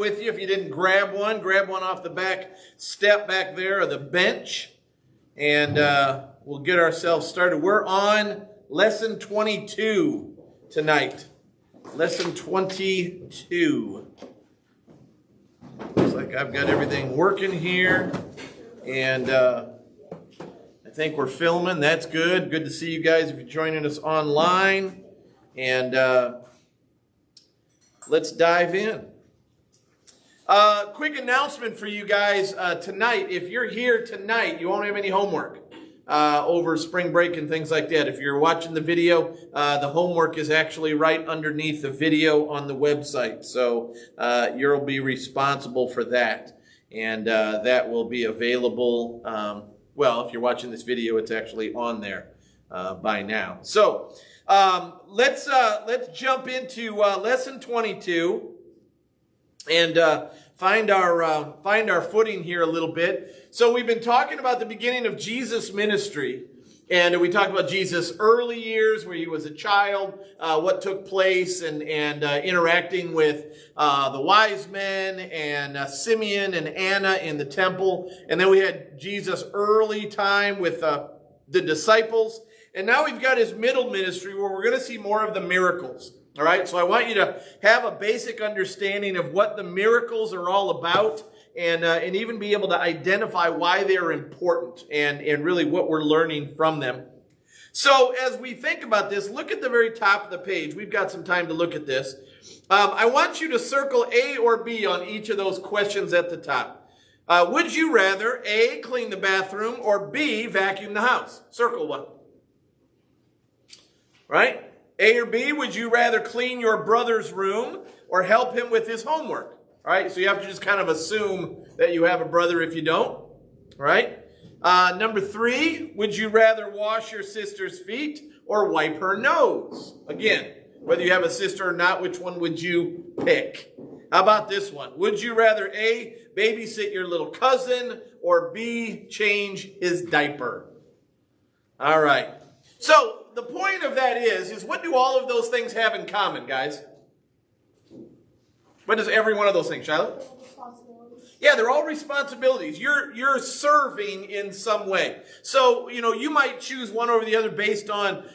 with you. If you didn't grab one off the back step back there of the bench. And we'll get ourselves started. We're on lesson 22 tonight. Lesson 22. Looks like I've got everything working here. And I think we're filming. That's good. Good to see you guys if you're joining us online. And let's dive in. Quick announcement for you guys tonight. If you're here tonight, you won't have any homework over spring break and things like that. If you're watching the video, the homework is actually right underneath the video on the website. So you'll be responsible for that. And that will be available. Well, if you're watching this video, it's actually on there by now. So let's jump into lesson 22 and find our footing here a little bit. So we've been talking about the beginning of Jesus' ministry, and we talked about Jesus' early years, where he was a child, what took place, and interacting with the wise men and Simeon and Anna in the temple. And then we had Jesus' early time with the disciples. And now we've got his middle ministry, where we're going to see more of the miracles. All right, so I want you to have a basic understanding of what the miracles are all about, and even be able to identify why they're important and really what we're learning from them. So as we think about this, look at the very top of the page. We've got some time to look at this. I want you to circle A or B on each of those questions at the top. Would you rather A, clean the bathroom, or B, vacuum the house? Circle one. Right? A or B, would you rather clean your brother's room or help him with his homework? All right, so you have to just kind of assume that you have a brother if you don't. All right. Number 3, would you rather wash your sister's feet or wipe her nose? Again, whether you have a sister or not, which one would you pick? How about this one? Would you rather A, babysit your little cousin, or B, change his diaper? All right. So the point of that is what do all of those things have in common, guys? What does every one of those things, Shiloh? Yeah, they're all responsibilities. You're serving in some way. So, you might choose one over the other based on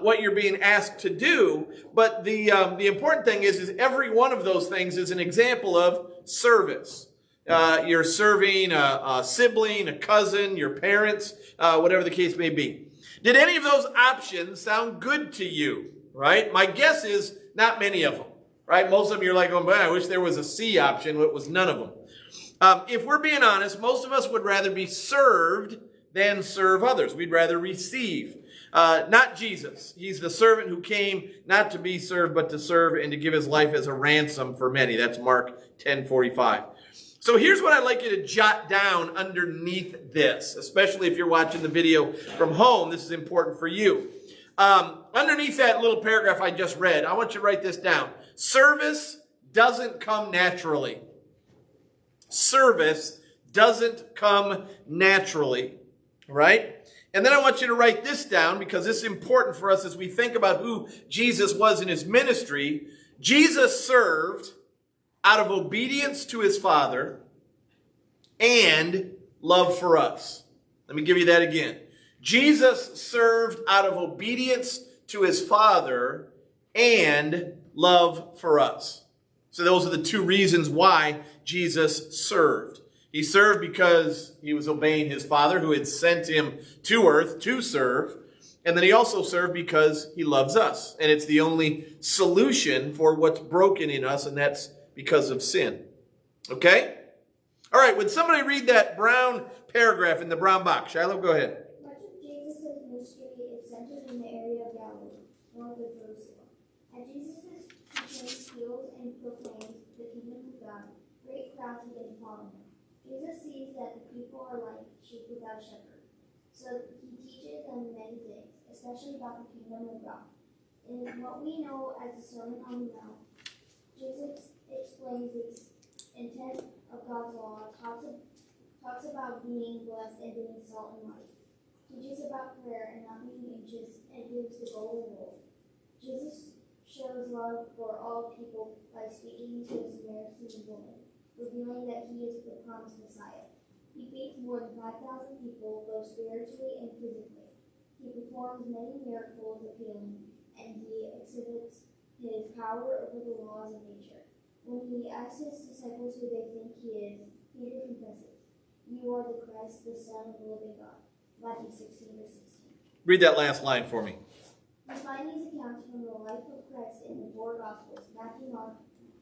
what you're being asked to do. But the important thing is every one of those things is an example of service. You're serving a sibling, a cousin, your parents, whatever the case may be. Did any of those options sound good to you? Right? My guess is not many of them. Right? Most of them you're like, oh, man, I wish there was a C option. It was none of them. If we're being honest, most of us would rather be served than serve others. We'd rather receive. Not Jesus. He's the servant who came not to be served, but to serve and to give his life as a ransom for many. That's Mark 10:45. So here's what I'd like you to jot down underneath this, especially if you're watching the video from home. This is important for you. Underneath that little paragraph I just read, I want you to write this down. Service doesn't come naturally. Service doesn't come naturally, right? And then I want you to write this down, because this is important for us as we think about who Jesus was in his ministry. Jesus served out of obedience to his Father and love for us. Let me give you that again. Jesus served out of obedience to his Father and love for us. So those are the two reasons why Jesus served. He served because he was obeying his Father, who had sent him to earth to serve. And then he also served because he loves us. And it's the only solution for what's broken in us, and that's because of sin. Okay? All right, would somebody read that brown paragraph in the brown box? Shiloh, go ahead. Much of Jesus' ministry is centered in the area of Galilee, north of Jerusalem. As Jesus' teaching heals and proclaims the kingdom of God, great crowds begin following him. Jesus sees that the people are like sheep without a shepherd. So he teaches them many things, especially about the kingdom of God. In what we know as the Sermon on the Mount, Jesus explains the intent of God's law, talks about being blessed and being salt and light, teaches about prayer and not being anxious, and gives the golden rule. Jesus shows love for all people by speaking to a Samaritan woman. revealing that he is the promised Messiah. He feeds more than 5,000 people, both spiritually and physically. He performs many miracles of healing, and he exhibits his power over the laws of nature. When he asks his disciples who they think he is, Peter confesses, "You are the Christ, the Son of the living God." Matthew 16, verse 16. Read that last line for me. We find these accounts from the life of Christ in the four Gospels, Matthew, Mark,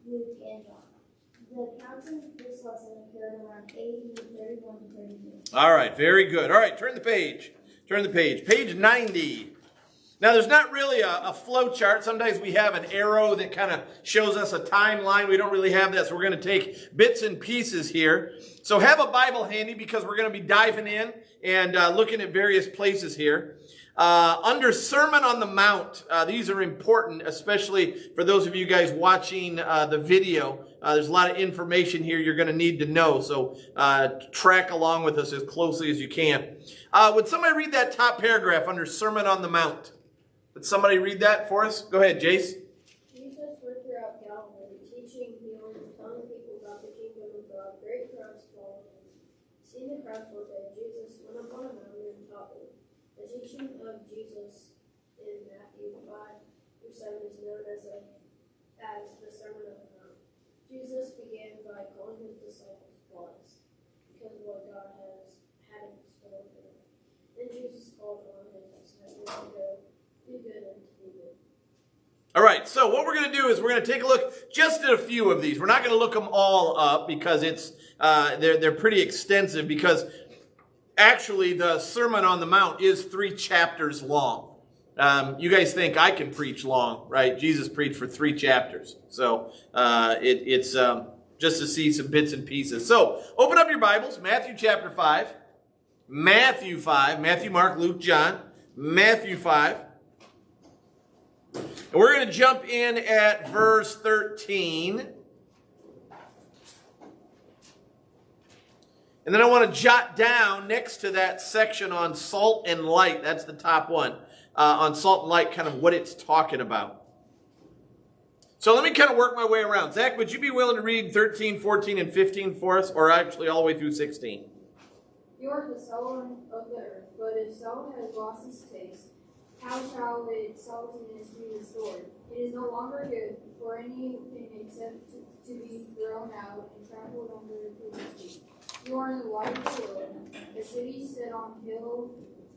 Luke, and John. The accounts in this lesson occurred around AD 31 to 32. All right, very good. All right, turn the page. Turn the page. Page 90. Now, there's not really a flow chart. Sometimes we have an arrow that kind of shows us a timeline. We don't really have that, so we're going to take bits and pieces here. So have a Bible handy because we're going to be diving in and looking at various places here. Under Sermon on the Mount, these are important, especially for those of you guys watching the video. There's a lot of information here you're going to need to know, so track along with us as closely as you can. Would somebody read that top paragraph under Sermon on the Mount? Would somebody read that for us? Go ahead, Jace. Jesus went throughout Galilee, teaching, healing, and telling people about the kingdom of God. Great crowds followed him. Seeing the crowds were fed, Jesus went up on a mountain and taught them. The teaching of Jesus in Matthew 5-7 is known as the Sermon on the Mount. Jesus began by calling his disciples blessed, because of what God had in store for them. Then Jesus called on his disciples to go do good and to do good. All right, so what we're going to do is we're going to take a look just at a few of these. We're not going to look them all up because it's they're pretty extensive, because actually the Sermon on the Mount is 3 chapters long. You guys think I can preach long, right? Jesus preached for 3 chapters. So it's just to see some bits and pieces. So open up your Bibles, Matthew chapter 5. Matthew 5, Matthew, Mark, Luke, John. Matthew 5. And we're going to jump in at verse 13. And then I want to jot down next to that section on salt and light. That's the top one. On salt and light, kind of what it's talking about. So let me kind of work my way around. Zach, would you be willing to read 13, 14, and 15 for us? Or actually all the way through 16? You are the salt of the earth, but if salt has lost its taste, how shall its saltiness be restored? It is no longer good for anything except to be thrown out and trampled under people's feet. You are the light of the world. A city set on a hill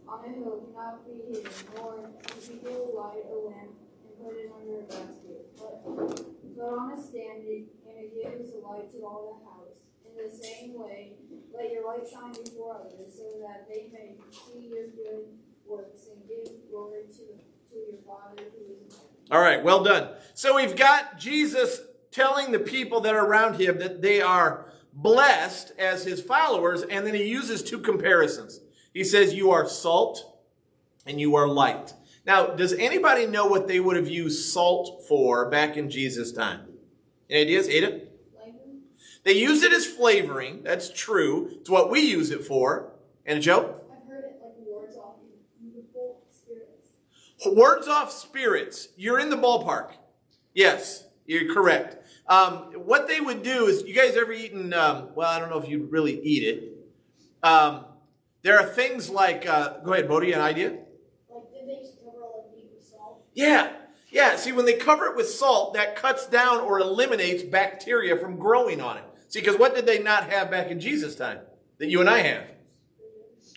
cannot be hidden, nor do people light a lamp and put it under a basket, but on a stand, and it gives light to all the house. In the same way, let your light shine before others, so that they may see your good works and give glory to your Father who is in heaven. All right, well done. So we've got Jesus telling the people that are around him that they are blessed as his followers, and then he uses 2 comparisons. He says, you are salt and you are light. Now, does anybody know what they would have used salt for back in Jesus' time? Any ideas, Ada? Flavoring? They used it as flavoring. That's true. It's what we use it for. And Joe? I've heard it like wards off evil spirits. Words off spirits. You're in the ballpark. Yes, you're correct. What they would do is, you guys ever eaten, well, I don't know if you really eat it. There are things like, go ahead, Bodhi, an idea? Like, did they just cover all of meat with salt? Yeah. See, when they cover it with salt, that cuts down or eliminates bacteria from growing on it. See, because what did they not have back in Jesus' time that you and I have?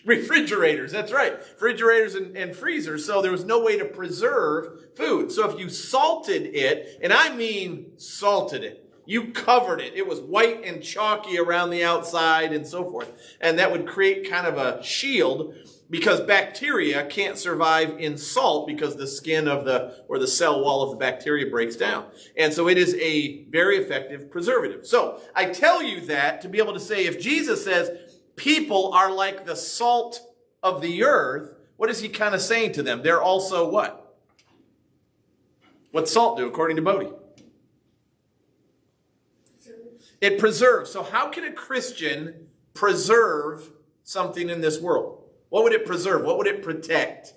Refrigerators, that's right. Refrigerators and freezers. So there was no way to preserve food. So if you salted it, and I mean salted it, you covered it. It was white and chalky around the outside and so forth. And that would create kind of a shield, because bacteria can't survive in salt because the skin of the cell wall of the bacteria breaks down. And so it is a very effective preservative. So I tell you that to be able to say, if Jesus says people are like the salt of the earth, what is he kind of saying to them? They're also what? What's salt do, according to Bodhi? It preserves. So how can a Christian preserve something in this world? What would it preserve? What would it protect?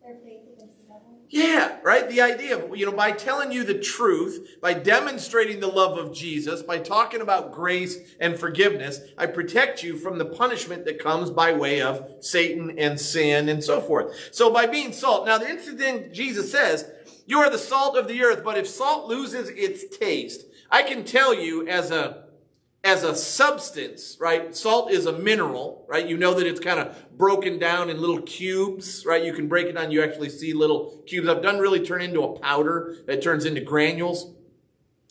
Their faith against the devil. Yeah, right? The idea of, by telling you the truth, by demonstrating the love of Jesus, by talking about grace and forgiveness, I protect you from the punishment that comes by way of Satan and sin and so forth. So by being salt. Now, the interesting thing Jesus says, you are the salt of the earth, but if salt loses its taste, I can tell you as a substance, right? Salt is a mineral, right? You know that it's kind of broken down in little cubes, right? You can break it down. You actually see little cubes. It doesn't really turn into a powder. It turns into granules.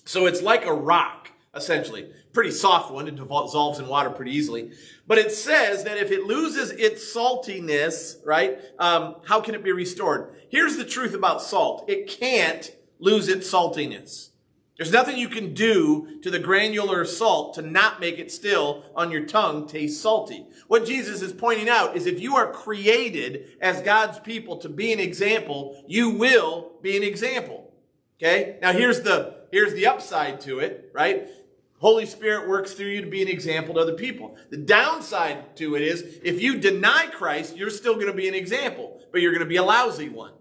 So it's like a rock, essentially. Pretty soft one. It dissolves in water pretty easily. But it says that if it loses its saltiness, right, how can it be restored? Here's the truth about salt. It can't lose its saltiness. There's nothing you can do to the granular salt to not make it still on your tongue taste salty. What Jesus is pointing out is if you are created as God's people to be an example, you will be an example. Okay? Now here's the upside to it, right? Holy Spirit works through you to be an example to other people. The downside to it is if you deny Christ, you're still going to be an example, but you're going to be a lousy one.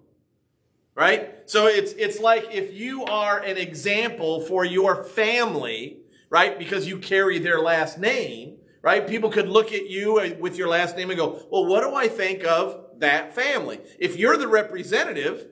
Right? So it's like if you are an example for your family, right? Because you carry their last name, right? People could look at you with your last name and go, well, what do I think of that family? If you're the representative,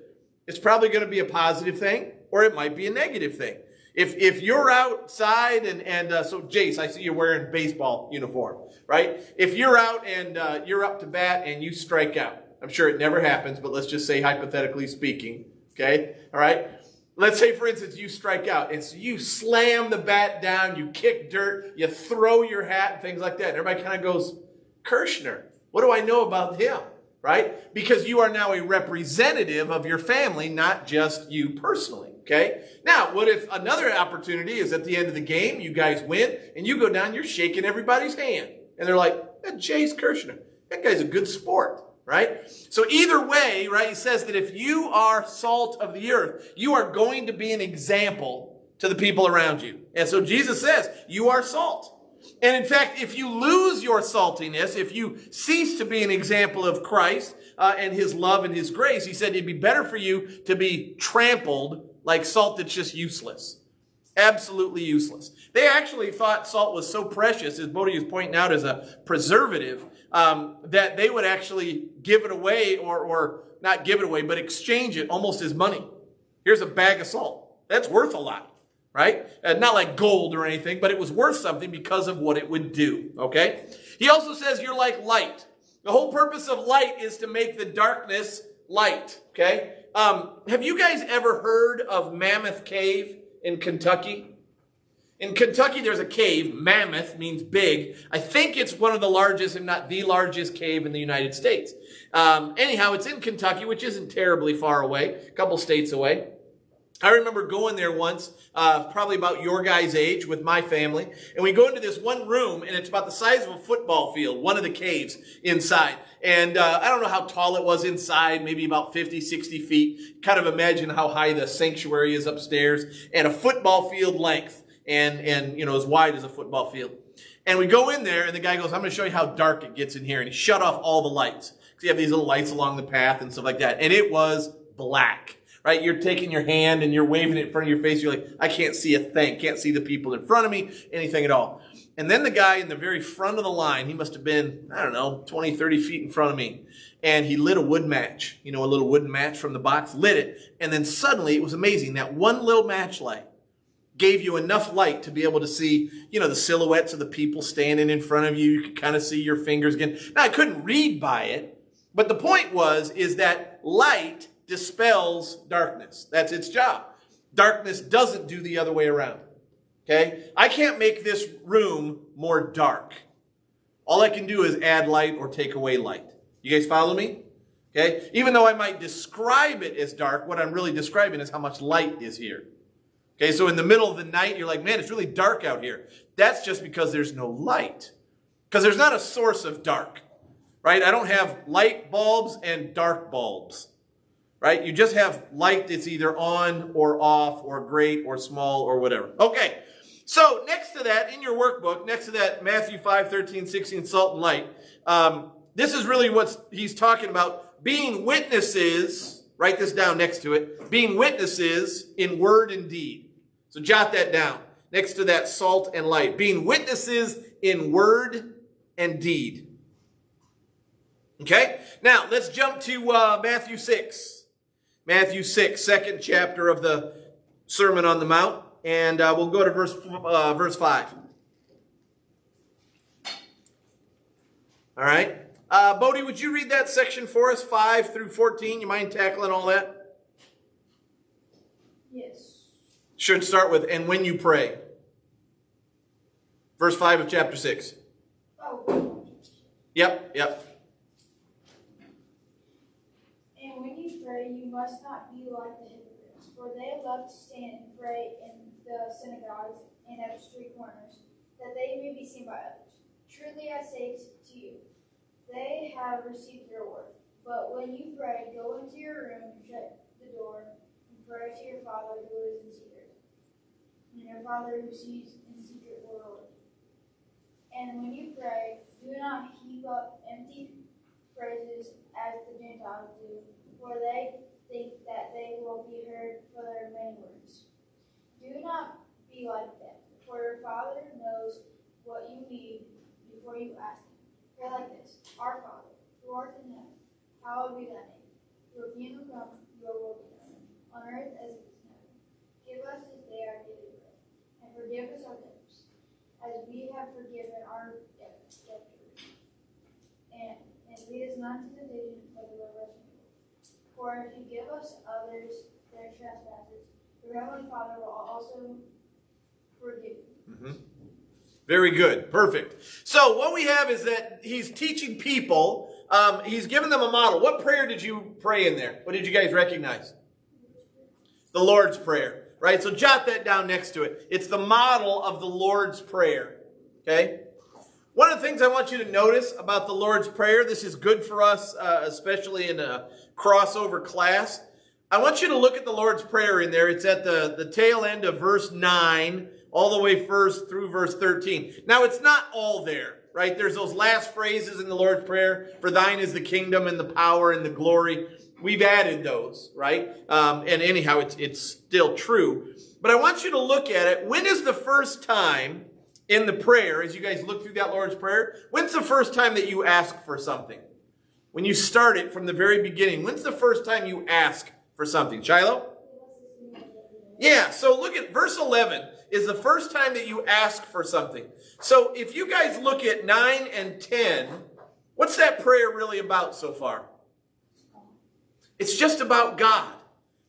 it's probably going to be a positive thing or it might be a negative thing. If you're outside so Jace, I see you're wearing a baseball uniform, right? If you're out and you're up to bat and you strike out, I'm sure it never happens, but let's just say hypothetically speaking, okay? All right? Let's say, for instance, you strike out, and so you slam the bat down, you kick dirt, you throw your hat, and things like that. And everybody kind of goes, Kirshner, what do I know about him? Right? Because you are now a representative of your family, not just you personally, okay? Now, what if another opportunity is at the end of the game, you guys win, and you go down, you're shaking everybody's hand. And they're like, that's Jace Kirshner. That guy's a good sport. Right? So either way, right, he says that if you are salt of the earth, you are going to be an example to the people around you. And so Jesus says, you are salt. And in fact, if you lose your saltiness, if you cease to be an example of Christ and his love and his grace, he said it'd be better for you to be trampled like salt that's just useless. Absolutely useless. They actually thought salt was so precious, as Bodie is pointing out, as a preservative, that they would actually give it away or not give it away, but exchange it almost as money. Here's a bag of salt. That's worth a lot, right? Not like gold or anything, but it was worth something because of what it would do, okay? He also says you're like light. The whole purpose of light is to make the darkness light, okay? Have you guys ever heard of Mammoth Cave in Kentucky? In Kentucky, there's a cave. Mammoth means big. I think it's one of the largest, if not the largest cave in the United States. Anyhow, it's in Kentucky, which isn't terribly far away, a couple states away. I remember going there once, probably about your guys' age with my family. And we go into this one room, and it's about the size of a football field, one of the caves inside. And I don't know how tall it was inside, maybe about 50, 60 feet. Kind of imagine how high the sanctuary is upstairs. And a football field length. And as wide as a football field. And we go in there, and the guy goes, I'm going to show you how dark it gets in here. And he shut off all the lights. Because you have these little lights along the path and stuff like that. And it was black, right? You're taking your hand, and you're waving it in front of your face. You're like, I can't see a thing. Can't see the people in front of me, anything at all. And then the guy in the very front of the line, he must have been, 20, 30 feet in front of me. And he lit a wood match, a little wooden match from the box, lit it. And then suddenly, it was amazing. That one little match light gave you enough light to be able to see, the silhouettes of the people standing in front of you. You could kind of see your fingers again. Now, I couldn't read by it, but the point is that light dispels darkness. That's its job. Darkness doesn't do the other way around. Okay? I can't make this room more dark. All I can do is add light or take away light. You guys follow me? Okay? Even though I might describe it as dark, what I'm really describing is how much light is here. Okay, so in the middle of the night, you're like, man, it's really dark out here. That's just because there's no light. Because there's not a source of dark, right? I don't have light bulbs and dark bulbs, right? You just have light that's either on or off or great or small or whatever. Okay, so next to that, in your workbook, next to that Matthew 5, 13, 16, salt and light, this is really what he's talking about, being witnesses write this down next to it, being witnesses in word and deed. So jot that down next to that salt and light. Being witnesses in word and deed. Okay? Now, let's jump to Matthew 6. Matthew 6, second chapter of the Sermon on the Mount. And we'll go to verse 5. All right? Bodie, would you read that section for us, 5 through 14? You mind tackling all that? Yes. Should start with, and when you pray. Verse 5 of chapter 6. Oh. Yep. And when you pray, you must not be like the hypocrites, for they love to stand and pray in the synagogues and at the street corners, that they may be seen by others. Truly I say to you, they have received their reward. But when you pray, go into your room and shut the door, and pray to your Father who is in secret. And your Father who sees in secret will reward you. And when you pray, do not heap up empty phrases as the Gentiles do, for they think that they will be heard for their many words. Do not be like them, for your Father knows what you need before you ask him. Pray like this: Our Father, who art in heaven, hallowed be thy name. Your kingdom come, your will be done, on earth as it is in heaven. Give us this day our daily bread, and forgive us our debts, as we have forgiven our debtors. And lead us not into temptation, but deliver us from evil. For if you give us others their trespasses, your heavenly Father will also forgive you. Mm-hmm. Very good. Perfect. So what we have is that he's teaching people. He's given them a model. What prayer did you pray in there? What did you guys recognize? The Lord's Prayer. Right? So jot that down next to it. It's the model of the Lord's Prayer. Okay? One of the things I want you to notice about the Lord's Prayer, this is good for us, especially in a CrossOver class. I want you to look at the Lord's Prayer in there. It's at the tail end of verse 9, all the way first through verse 13. Now, it's not all there, right? There's those last phrases in the Lord's Prayer, for thine is the kingdom and the power and the glory. We've added those, right? And anyhow, it's still true. But I want you to look at it. When is the first time in the prayer, as you guys look through that Lord's Prayer, when's the first time that you ask for something? When you start it from the very beginning, when's the first time you ask for something? Shiloh? Yeah, so look at verse 11 is the first time that you ask for something. So if you guys look at 9 and 10, what's that prayer really about so far? It's just about God,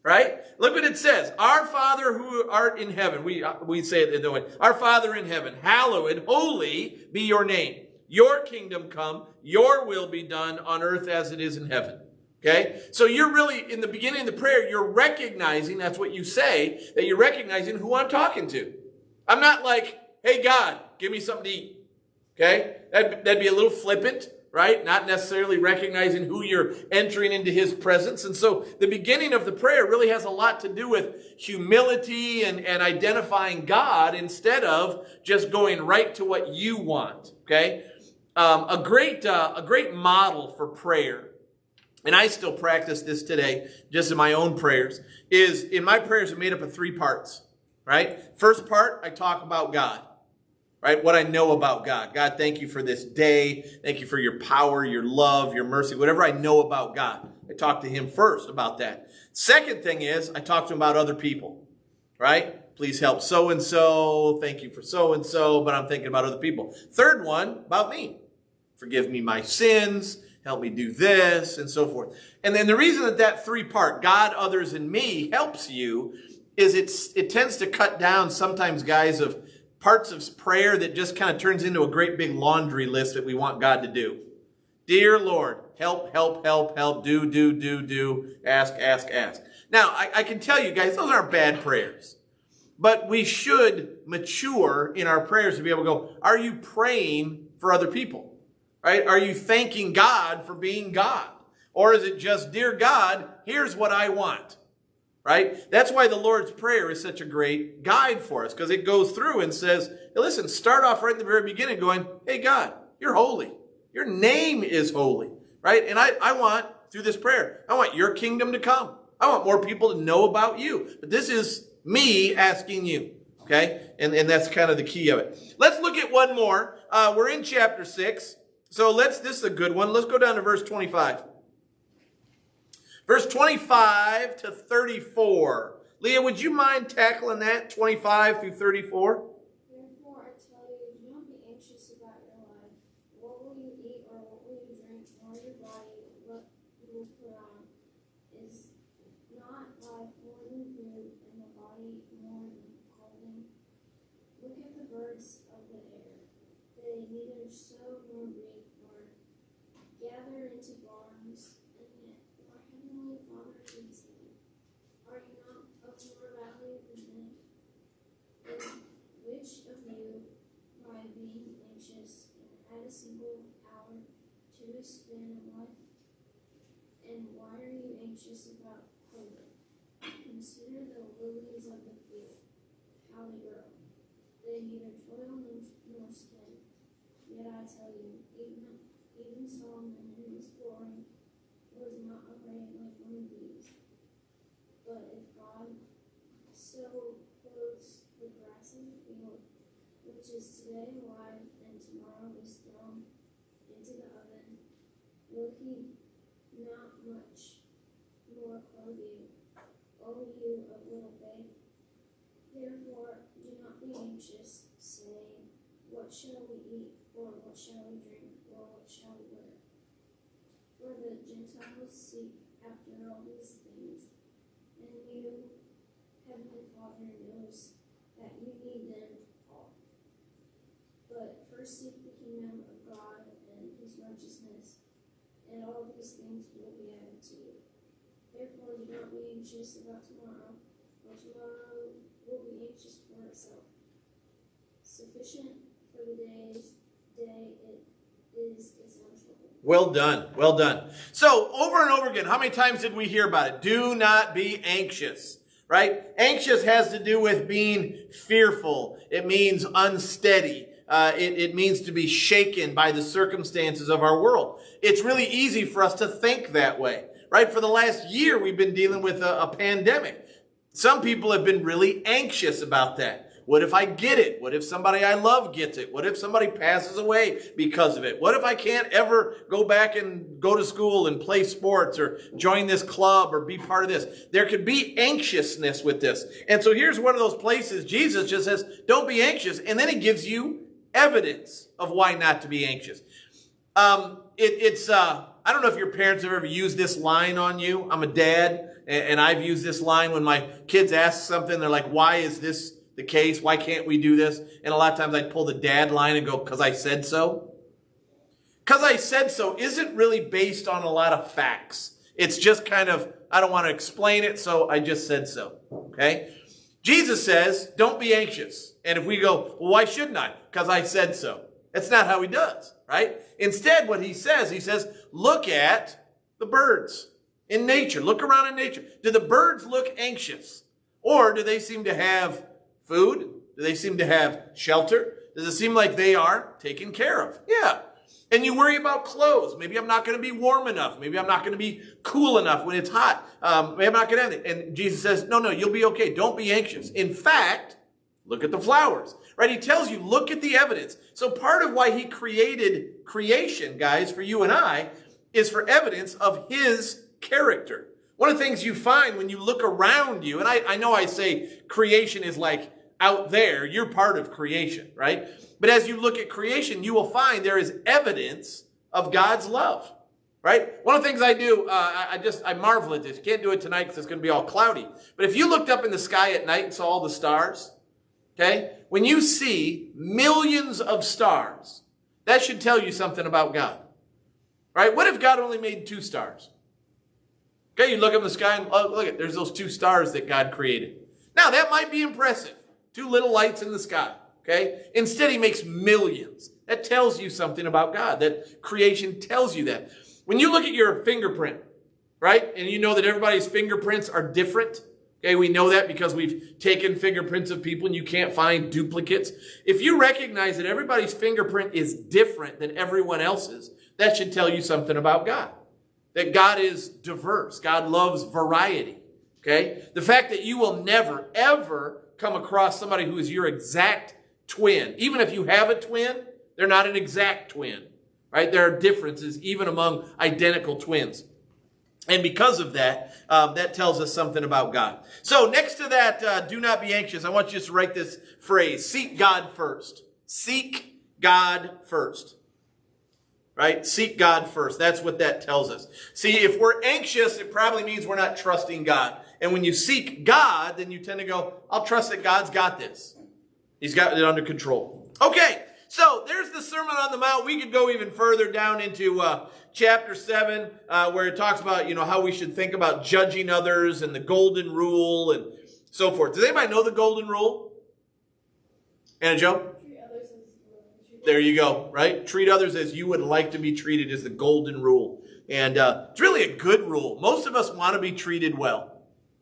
right? Look what it says. Our Father who art in heaven. We say it the way. Our Father in heaven, hallowed, holy be your name. Your kingdom come, your will be done on earth as it is in heaven. Okay? So you're really, in the beginning of the prayer, you're recognizing, that's what you say, that you're recognizing who I'm talking to. I'm not like, hey, God, give me something to eat. Okay? That'd be a little flippant, right? Not necessarily recognizing who you're entering into his presence. And so the beginning of the prayer really has a lot to do with humility and identifying God instead of just going right to what you want. Okay? A great model for prayer, and I still practice this today, just in my own prayers, is in my prayers are made up of 3 parts, right? First part, I talk about God, right? What I know about God. God, thank you for this day. Thank you for your power, your love, your mercy, whatever I know about God. I talk to him first about that. Second thing is, I talk to him about other people, right? Please help so-and-so. Thank you for so-and-so, but I'm thinking about other people. Third one, about me. Forgive me my sins. Help me do this, and so forth. And then the reason that 3-part, God, others, and me, helps you is it tends to cut down sometimes, guys, of parts of prayer that just kind of turns into a great big laundry list that we want God to do. Dear Lord, help, do, ask. Now, I can tell you guys, those aren't bad prayers. But we should mature in our prayers to be able to go, are you praying for other people? Right? Are you thanking God for being God? Or is it just, dear God, here's what I want? Right? That's why the Lord's Prayer is such a great guide for us, because it goes through and says, hey, listen, start off right in the very beginning going, hey, God, you're holy. Your name is holy. Right? And I want through this prayer? I want your kingdom to come. I want more people to know about you. But this is me asking you. Okay? And that's kind of the key of it. Let's look at one more. We're in chapter 6. So this is a good one. Let's go down to verse 25. Verse 25 to 34. Leah, would you mind tackling that, 25 through 34? Therefore I tell you, do not be anxious about your life. What will you eat, or what will you drink, nor your body, what you will put on? Is not life more than food, and the body more than clothing? Look at the birds of the air. They neither sow nor reap nor gather into barns, and yet your heavenly Father feeds them. Are you not of more value than them? And which of you, by being anxious, can add a single hour to his span of life? And why are you anxious about clothing? Consider the lilies of the field, how they grow. They neither toil nor spin. Yet I tell you, even Solomon in his glory was not arrayed like one of these. But if God so clothes the grass of the field, which is today alive and tomorrow is thrown into the oven, will he not much more clothe you, O you of little faith? Therefore do not be anxious, saying, what shall we eat, or what shall we drink, or what shall we wear? For the Gentiles seek after all these things, and you, Heavenly Father, knows that you need them all. But first seek the kingdom of God and his righteousness, and all these things will be added to you. Therefore do not be anxious about tomorrow, for tomorrow will be anxious for itself. Sufficient for the day is its own trouble. Well done. Well done. So over and over again, how many times did we hear about it? Do not be anxious, right? Anxious has to do with being fearful. It means unsteady. It means to be shaken by the circumstances of our world. It's really easy for us to think that way, right? For the last year, we've been dealing with a pandemic. Some people have been really anxious about that. What if I get it? What if somebody I love gets it? What if somebody passes away because of it? What if I can't ever go back and go to school and play sports or join this club or be part of this? There could be anxiousness with this. And so here's one of those places Jesus just says, don't be anxious. And then he gives you evidence of why not to be anxious. I don't know if your parents have ever used this line on you. I'm a dad, and I've used this line when my kids ask something. They're like, why is this the case? Why can't we do this? And a lot of times I pull the dad line and go, because I said so. Because I said so isn't really based on a lot of facts. It's just kind of, I don't want to explain it, so I just said so. Okay? Jesus says, don't be anxious. And if we go, well, why shouldn't I? Because I said so. That's not how he does, right? Instead, what he says, look at the birds in nature. Look around in nature. Do the birds look anxious? Or do they seem to have food? Do they seem to have shelter? Does it seem like they are taken care of? Yeah. And you worry about clothes. Maybe I'm not going to be warm enough. Maybe I'm not going to be cool enough when it's hot. Maybe I'm not going to have it. And Jesus says, no, you'll be okay. Don't be anxious. In fact, look at the flowers, right? He tells you, look at the evidence. So part of why he created creation, guys, for you and I, is for evidence of his character. One of the things you find when you look around you, and I know I say creation is like out there, you're part of creation, right? But as you look at creation, you will find there is evidence of God's love, right? One of the things I do, I marvel at this. You can't do it tonight because it's going to be all cloudy. But if you looked up in the sky at night and saw all the stars, okay, when you see millions of stars, that should tell you something about God, right? What if God only made 2 stars? Okay, you look up in the sky and look, there's those 2 stars that God created. Now, that might be impressive. 2 little lights in the sky, okay? Instead, he makes millions. That tells you something about God. That creation tells you that. When you look at your fingerprint, right, and you know that everybody's fingerprints are different, okay, we know that because we've taken fingerprints of people and you can't find duplicates. If you recognize that everybody's fingerprint is different than everyone else's, that should tell you something about God. that God is diverse. God loves variety. Okay? The fact that you will never, ever come across somebody who is your exact twin. Even if you have a twin, they're not an exact twin. Right? There are differences even among identical twins. And because of that, that tells us something about God. So next to that, do not be anxious. I want you to write this phrase. Seek God first. Seek God first. Right? Seek God first. That's what that tells us. See, if we're anxious, it probably means we're not trusting God. And when you seek God, then you tend to go, I'll trust that God's got this. He's got it under control. Okay, so there's the Sermon on the Mount. We could go even further down into chapter 7, where it talks about, how we should think about judging others and the golden rule and so forth. Does anybody know the golden rule? Anna Jo? There you go, right? Treat others as you would like to be treated is the golden rule. And it's really a good rule. Most of us want to be treated well.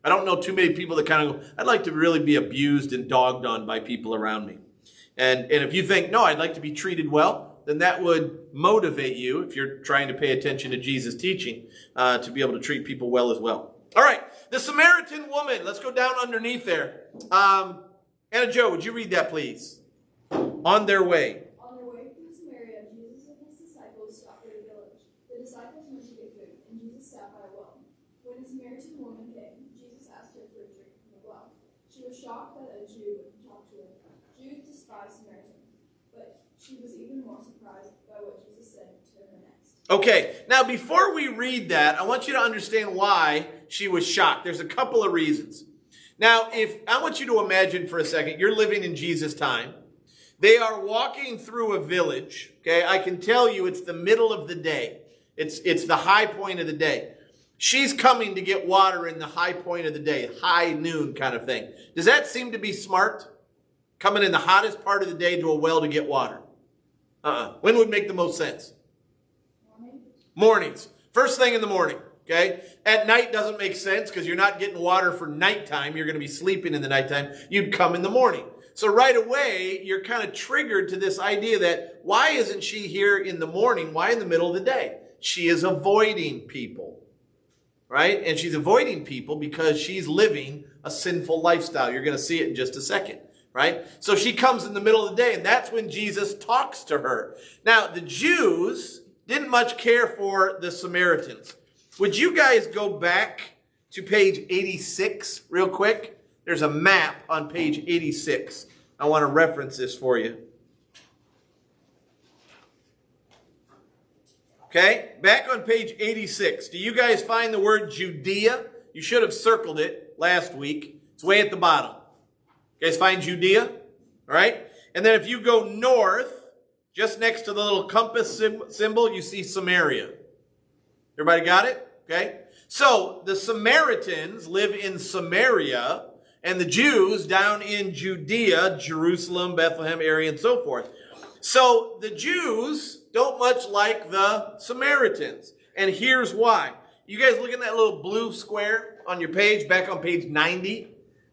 I don't know too many people that kind of go, I'd like to really be abused and dogged on by people around me. And if you think, no, I'd like to be treated well, then that would motivate you, if you're trying to pay attention to Jesus' teaching, to be able to treat people well as well. All right, the Samaritan woman. Let's go down underneath there. Anna Jo, would you read that, please? On their way. On their way from Samaria, Jesus and his disciples stopped at a village. The disciples went to get food, and Jesus sat by a well. When a Samaritan woman came, Jesus asked her for a drink from the well. She was shocked that a Jew would talk to her. Jews despise Samaritans, but she was even more surprised by what Jesus said to her next. Okay, now before we read that, I want you to understand why she was shocked. There's a couple of reasons. Now, I want you to imagine for a second, you're living in Jesus' time. They are walking through a village. Okay, I can tell you it's the middle of the day. It's the high point of the day. She's coming to get water in the high point of the day, high noon kind of thing. Does that seem to be smart? Coming in the hottest part of the day to a well to get water. When would make the most sense? Mornings. First thing in the morning. Okay? At night doesn't make sense because you're not getting water for nighttime. You're going to be sleeping in the nighttime. You'd come in the morning. So right away, you're kind of triggered to this idea that why isn't she here in the morning? Why in the middle of the day? She is avoiding people. Right? And she's avoiding people because she's living a sinful lifestyle. You're going to see it in just a second. Right? So she comes in the middle of the day, and that's when Jesus talks to her. Now, the Jews didn't much care for the Samaritans. Would you guys go back to page 86 real quick? There's a map on page 86. I want to reference this for you. Okay, back on page 86. Do you guys find the word Judea? You should have circled it last week. It's way at the bottom. You guys find Judea? All right. And then if you go north, just next to the little compass symbol, you see Samaria. Everybody got it? Okay. So the Samaritans live in Samaria, and the Jews down in Judea, Jerusalem, Bethlehem area, and so forth. So the Jews don't much like the Samaritans. And here's why. You guys look at that little blue square on your page, back on page 90.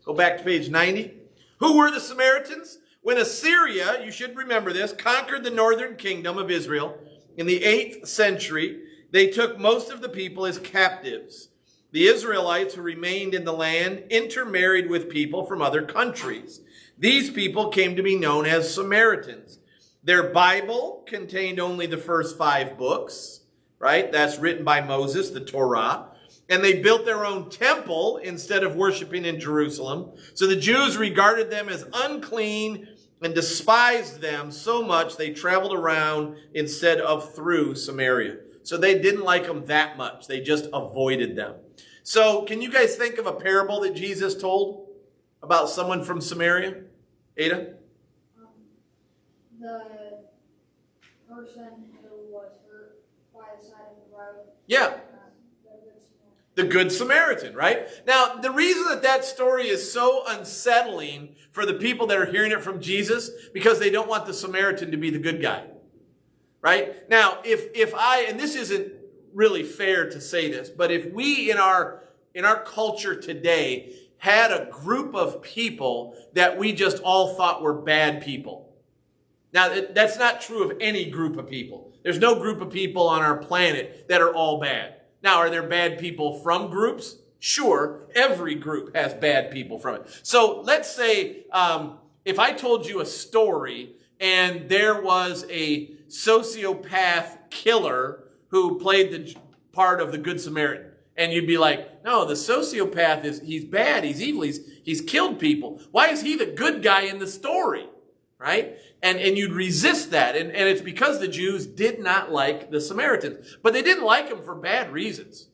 Go back to page 90. Who were the Samaritans? When Assyria, you should remember this, conquered the northern kingdom of Israel in the 8th century, they took most of the people as captives. The Israelites who remained in the land intermarried with people from other countries. These people came to be known as Samaritans. Their Bible contained only the first 5 books, right? That's written by Moses, the Torah. And they built their own temple instead of worshiping in Jerusalem. So the Jews regarded them as unclean and despised them so much they traveled around instead of through Samaria. So they didn't like them that much. They just avoided them. So can you guys think of a parable that Jesus told about someone from Samaria? Ada? The person who was hurt by the side of the road. Yeah. The Good Samaritan, right? Now, the reason that story is so unsettling for the people that are hearing it from Jesus, because they don't want the Samaritan to be the good guy, right? Now, if I, and this isn't really fair to say this, but if we in our culture today had a group of people that we just all thought were bad people. Now, that's not true of any group of people. There's no group of people on our planet that are all bad. Now, are there bad people from groups? Sure, every group has bad people from it. So let's say if I told you a story and there was a sociopath killer who played the part of the Good Samaritan, and you'd be like, no, the sociopath he's bad, he's evil, he's killed people. Why is he the good guy in the story? Right? And you'd resist that. And it's because the Jews did not like the Samaritans. But they didn't like them for bad reasons.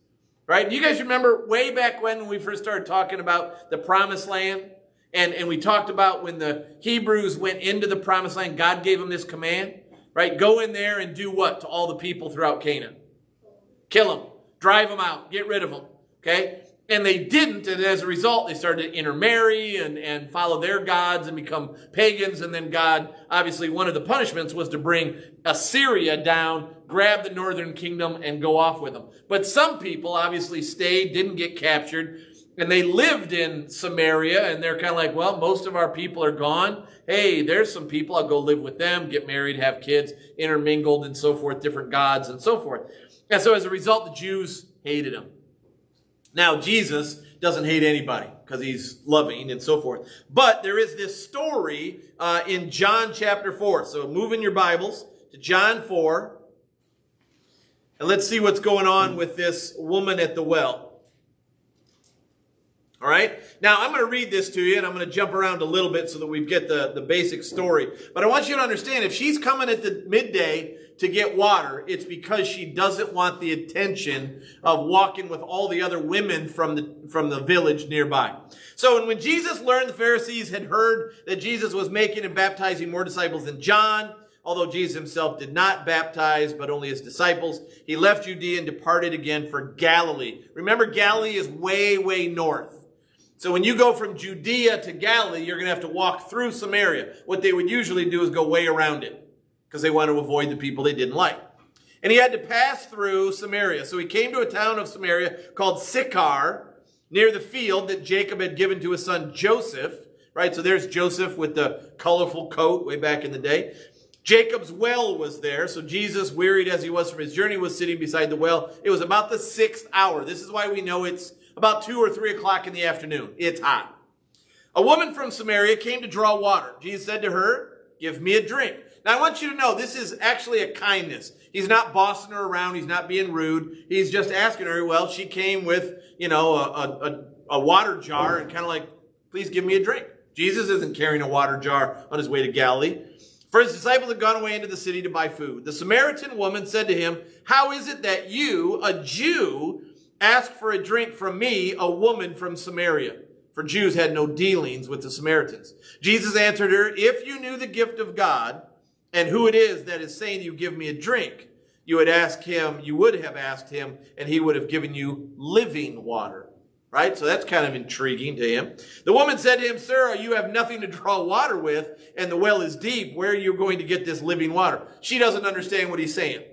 Right? You guys remember way back when we first started talking about the Promised Land? And we talked about when the Hebrews went into the Promised Land, God gave them this command. Right? Go in there and do what to all the people throughout Canaan? Kill them. Drive them out. Get rid of them. Okay? And they didn't, and as a result, they started to intermarry and follow their gods and become pagans. And then God, obviously, one of the punishments was to bring Assyria down, grab the northern kingdom, and go off with them. But some people obviously stayed, didn't get captured, and they lived in Samaria, and they're kind of like, well, most of our people are gone. Hey, there's some people, I'll go live with them, get married, have kids, intermingled, and so forth, different gods, and so forth. And so as a result, the Jews hated them. Now, Jesus doesn't hate anybody because he's loving and so forth. But there is this story in John chapter 4. So move in your Bibles to John 4. And let's see what's going on with this woman at the well. All right? Now, I'm going to read this to you, and I'm going to jump around a little bit so that we get the basic story. But I want you to understand, if she's coming at the midday to get water, it's because she doesn't want the attention of walking with all the other women from the village nearby. So when Jesus learned the Pharisees had heard that Jesus was making and baptizing more disciples than John, although Jesus himself did not baptize, but only his disciples, he left Judea and departed again for Galilee. Remember, Galilee is way, way north. So when you go from Judea to Galilee, you're going to have to walk through Samaria. What they would usually do is go way around it, because they want to avoid the people they didn't like. And he had to pass through Samaria. So he came to a town of Samaria called Sychar, near the field that Jacob had given to his son Joseph. Right? So there's Joseph with the colorful coat way back in the day. Jacob's well was there. So Jesus, wearied as he was from his journey, was sitting beside the well. It was about the 6th hour. This is why we know it's about 2 or 3 o'clock in the afternoon. It's hot. A woman from Samaria came to draw water. Jesus said to her, "Give me a drink." Now, I want you to know this is actually a kindness. He's not bossing her around. He's not being rude. He's just asking her. Well, she came with, a water jar and kind of like, please give me a drink. Jesus isn't carrying a water jar on his way to Galilee. For his disciples had gone away into the city to buy food. The Samaritan woman said to him, "How is it that you, a Jew, ask for a drink from me, a woman from Samaria?" For Jews had no dealings with the Samaritans. Jesus answered her, "If you knew the gift of God, and who it is that is saying to you, 'Give me a drink,' you would have asked him, and he would have given you living water." Right? So that's kind of intriguing to him. The woman said to him, "Sir, you have nothing to draw water with, and the well is deep. Where are you going to get this living water?" She doesn't understand what he's saying.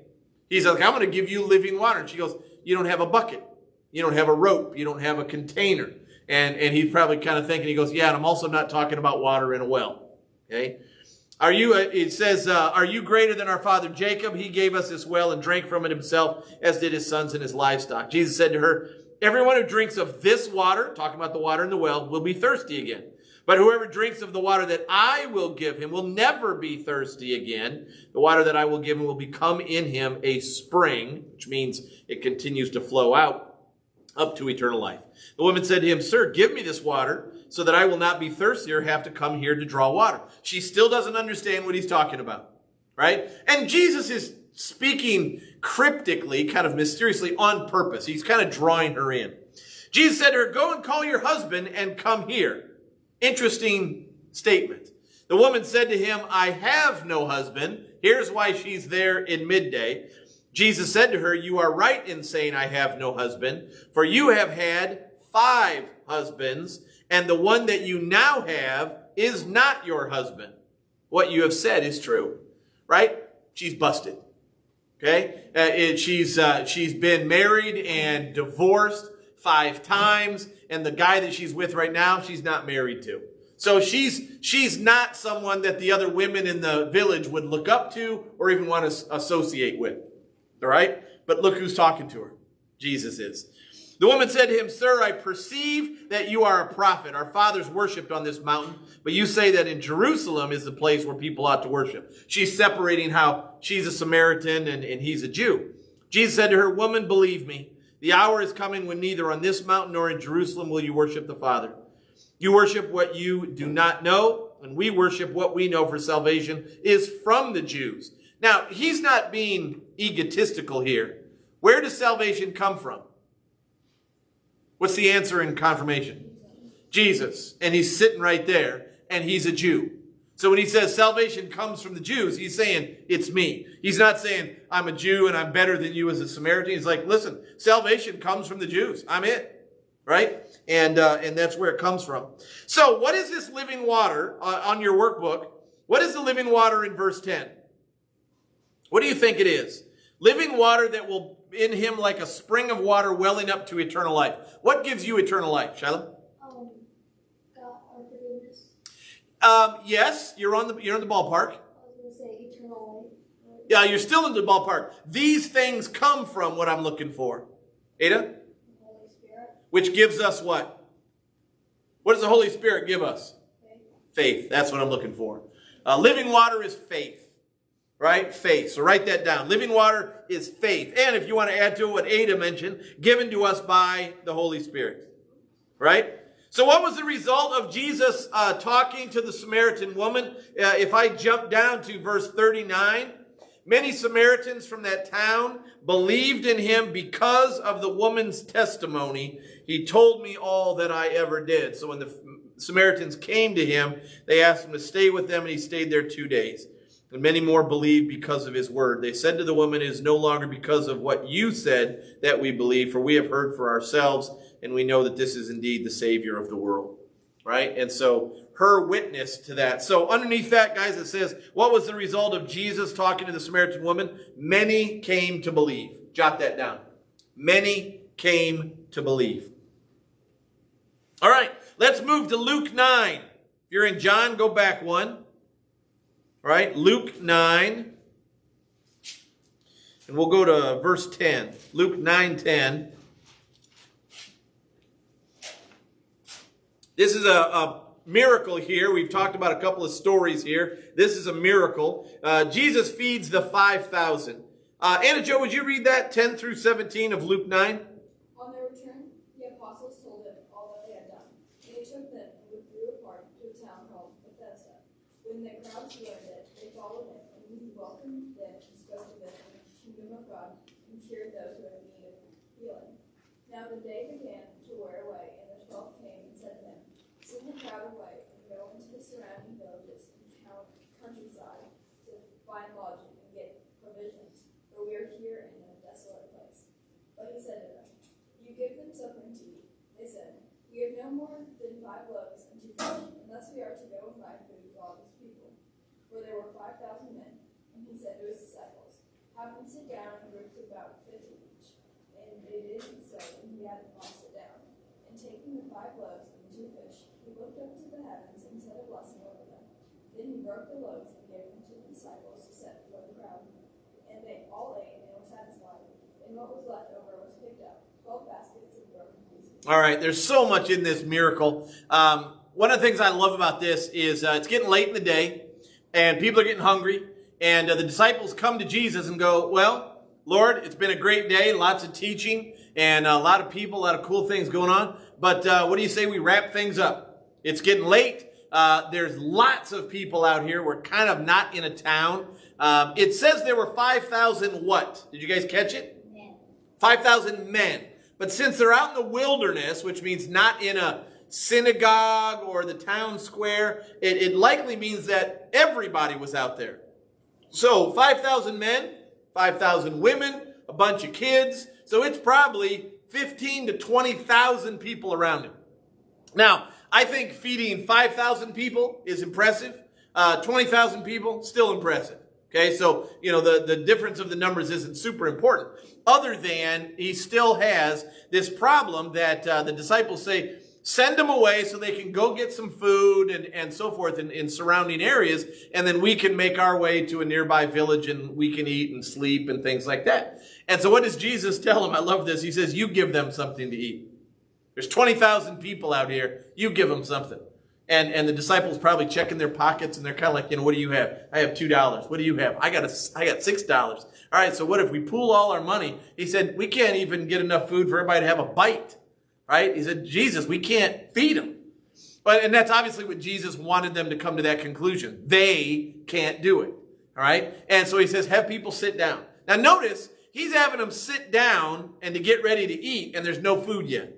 He's like, "I'm going to give you living water." And she goes, "You don't have a bucket. You don't have a rope. You don't have a container." And he's probably kind of thinking, he goes, "Yeah, and I'm also not talking about water in a well." Okay? It says, "Are you greater than our father Jacob? He gave us this well and drank from it himself, as did his sons and his livestock." Jesus said to her, "Everyone who drinks of this water," talking about the water in the well, "will be thirsty again. But whoever drinks of the water that I will give him will never be thirsty again. The water that I will give him will become in him a spring," which means it continues to flow out up to eternal life. The woman said to him, "Sir, give me this water so that I will not be thirsty or have to come here to draw water." She still doesn't understand what he's talking about, right? And Jesus is speaking cryptically, kind of mysteriously on purpose. He's kind of drawing her in. Jesus said to her, "Go and call your husband and come here." Interesting statement. The woman said to him, "I have no husband." Here's why she's there in midday. Jesus said to her, "You are right in saying I have no husband, for you have had 5 husbands, and the one that you now have is not your husband. What you have said is true." Right? She's busted. Okay? She's been married and divorced 5 times, and the guy that she's with right now, she's not married to. So she's not someone that the other women in the village would look up to or even want to associate with. All right? But look who's talking to her. Jesus is. The woman said to him, Sir, I perceive that you are a prophet. Our fathers worshipped on this mountain, but you say that in Jerusalem is the place where people ought to worship. She's separating how she's a Samaritan and he's a Jew. Jesus said to her, Woman, believe me, the hour is coming when neither on this mountain nor in Jerusalem will you worship the Father. You worship what you do not know, and we worship what we know, for salvation is from the Jews. Now, he's not being egotistical here. Where does salvation come from? What's the answer in confirmation? Jesus. And he's sitting right there, and he's a Jew. So when he says salvation comes from the Jews, he's saying, it's me. He's not saying, I'm a Jew and I'm better than you as a Samaritan. He's like, listen, salvation comes from the Jews. I'm it. Right? And that's where it comes from. So what is this living water on your workbook? What is the living water in verse 10? What do you think it is? Living water that will in him like a spring of water welling up to eternal life. What gives you eternal life, Shiloh? God, our forgiveness. Yes, you're on the ballpark. I was going to say eternal life. Yeah, you're still in the ballpark. These things come from what I'm looking for. Ada? The Holy Spirit. Which gives us what? What does the Holy Spirit give us? Faith. That's what I'm looking for. Living water is faith. Right? Faith. So write that down. Living water is faith. And if you want to add to it what Ada mentioned, given to us by the Holy Spirit. Right? So what was the result of Jesus talking to the Samaritan woman? If I jump down to verse 39, many Samaritans from that town believed in him because of the woman's testimony. He told me all that I ever did. So when the Samaritans came to him, they asked him to stay with them, and he stayed there 2 days. And many more believed because of his word. They said to the woman, it is no longer because of what you said that we believe, for we have heard for ourselves, and we know that this is indeed the Savior of the world. Right? And so her witness to that. So underneath that, guys, it says, what was the result of Jesus talking to the Samaritan woman? Many came to believe. Jot that down. Many came to believe. All right, let's move to Luke 9. If you're in John, go back one. All right, Luke 9. And we'll go to verse 10. Luke 9:10. This is a miracle here. We've talked about a couple of stories here. This is a miracle. Jesus feeds the 5,000. Anna Jo, would you read that 10 through 17 of Luke 9? On their return, the apostles told them all that they had done. They took them and withdrew apart to a town called Bethesda. When the crowds learned it, they followed him, and he welcomed them and spoke to them in the kingdom of God and cured those who had need of healing. Now the day began to wear away, and the 12 came and said to him, send the crowd away and go into the surrounding villages and countryside to find lodging and get provisions, for we are here in a desolate place. But he said to them, you give them something to eat. They said, we have no more than 5 loaves and 2 fish, and thus we are to go and buy food for all these people. For there were 5,000 men. And he said to his disciples, have them sit down in groups of about 50 each. And they did so, and he had them all sit down. And taking the 5 loaves and 2 fish, he looked up to the heavens and said a blessing over them. Then he broke the loaves and gave them to the disciples to set before the crowd. And they all ate and were satisfied. And what was left over was picked up, 12 baskets of broken pieces. All right, there's so much in this miracle. One of the things I love about this is it's getting late in the day, and people are getting hungry, and the disciples come to Jesus and go, well, Lord, it's been a great day, lots of teaching, and a lot of people, a lot of cool things going on, but what do you say we wrap things up? It's getting late. There's lots of people out here. We're kind of not in a town. It says there were 5,000 what? Did you guys catch it? Men. 5,000 men. But since they're out in the wilderness, which means not in a synagogue or the town square, it likely means that everybody was out there. So 5,000 men, 5,000 women, a bunch of kids. So it's probably 15 to 20,000 people around him. Now, I think feeding 5,000 people is impressive. 20,000 people, still impressive. Okay, so, the difference of the numbers isn't super important. Other than he still has this problem that the disciples say, send them away so they can go get some food and so forth in surrounding areas, and then we can make our way to a nearby village and we can eat and sleep and things like that. And so what does Jesus tell them? I love this. He says, you give them something to eat. There's 20,000 people out here. You give them something. And the disciples probably checking their pockets, and they're kind of like, what do you have? I have $2. What do you have? I got $6. All right, so what if we pool all our money? He said, we can't even get enough food for everybody to have a bite. Right? He said, Jesus, we can't feed them. And that's obviously what Jesus wanted them to come to that conclusion. They can't do it. All right? And so he says, have people sit down. Now notice, he's having them sit down and to get ready to eat, and there's no food yet.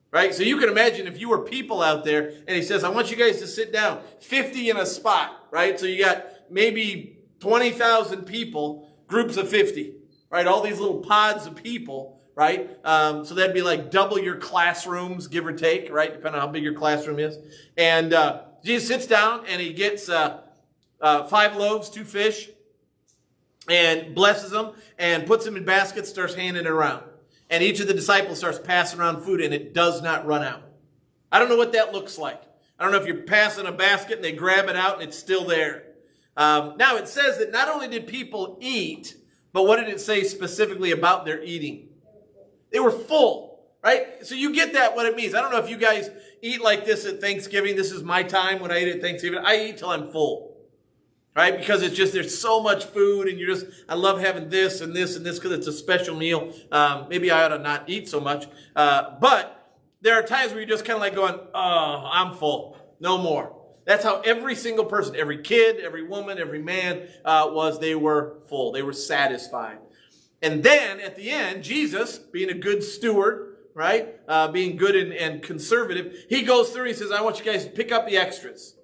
Right? So you can imagine if you were people out there, and he says, I want you guys to sit down, 50 in a spot. Right? So you got maybe 20,000 people, groups of 50. Right? All these little pods of people. Right? So that'd be like double your classrooms, give or take, right? Depending on how big your classroom is. And Jesus sits down and he gets 5 loaves, 2 fish, and blesses them and puts them in baskets, starts handing it around. And each of the disciples starts passing around food, and it does not run out. I don't know what that looks like. I don't know if you're passing a basket and they grab it out and it's still there. Now it says that not only did people eat, but what did it say specifically about their eating? They were full, right? So you get that, what it means. I don't know if you guys eat like this at Thanksgiving. This is my time when I eat at Thanksgiving. I eat till I'm full, right? Because it's just, there's so much food, and I love having this and this and this because it's a special meal. Maybe I ought to not eat so much. But there are times where you're just kind of like going, oh, I'm full. No more. That's how every single person, every kid, every woman, every man was. They were full. They were satisfied. And then at the end, Jesus, being a good steward, right, being good and conservative, he goes through, he says, I want you guys to pick up the extras.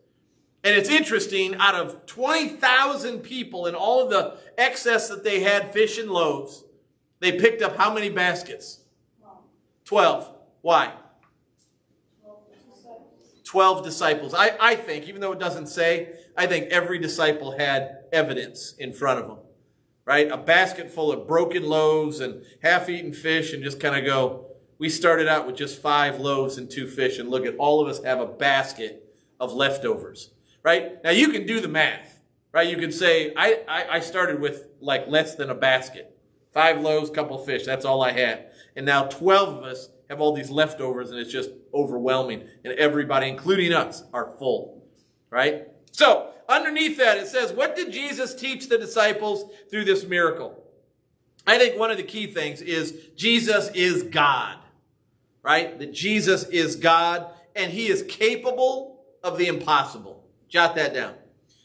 And it's interesting, out of 20,000 people and all of the excess that they had, fish and loaves, they picked up how many baskets? 12. Why? 12 disciples. I think, even though it doesn't say, I think every disciple had evidence in front of them. Right? A basket full of broken loaves and half-eaten fish, and just kind of go, we started out with just 5 loaves and 2 fish, and look at all of us have a basket of leftovers. Right? Now you can do the math. Right? You can say, I started with like less than a basket. 5 loaves, couple of fish. That's all I had. And now 12 of us have all these leftovers, and it's just overwhelming. And everybody, including us, are full. Right? So, underneath that, it says, what did Jesus teach the disciples through this miracle? I think one of the key things is Jesus is God, right? That Jesus is God, and he is capable of the impossible. Jot that down.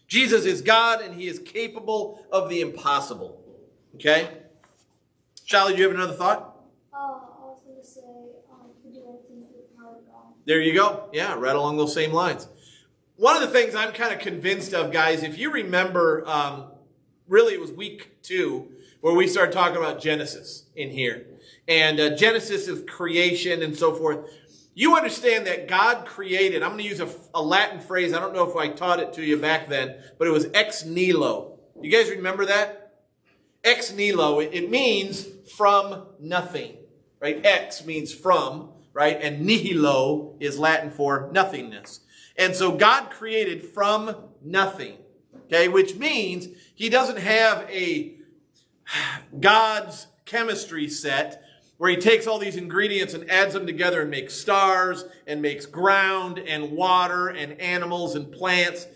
Jesus is God, and he is capable of the impossible. Okay? Charlie, do you have another thought? I was going to say, to do everything through the power of God. There you go. Yeah, right along those same lines. One of the things I'm kind of convinced of, guys, if you remember, really it was week 2 where we started talking about Genesis in here. And Genesis is creation and so forth. You understand that God created, I'm going to use a Latin phrase. I don't know if I taught it to you back then, but it was ex nihilo. You guys remember that? Ex nihilo, it means from nothing, right? Ex means from, right? And nihilo is Latin for nothingness. And so God created from nothing, okay, which means he doesn't have a God's chemistry set where he takes all these ingredients and adds them together and makes stars and makes ground and water and animals and plants,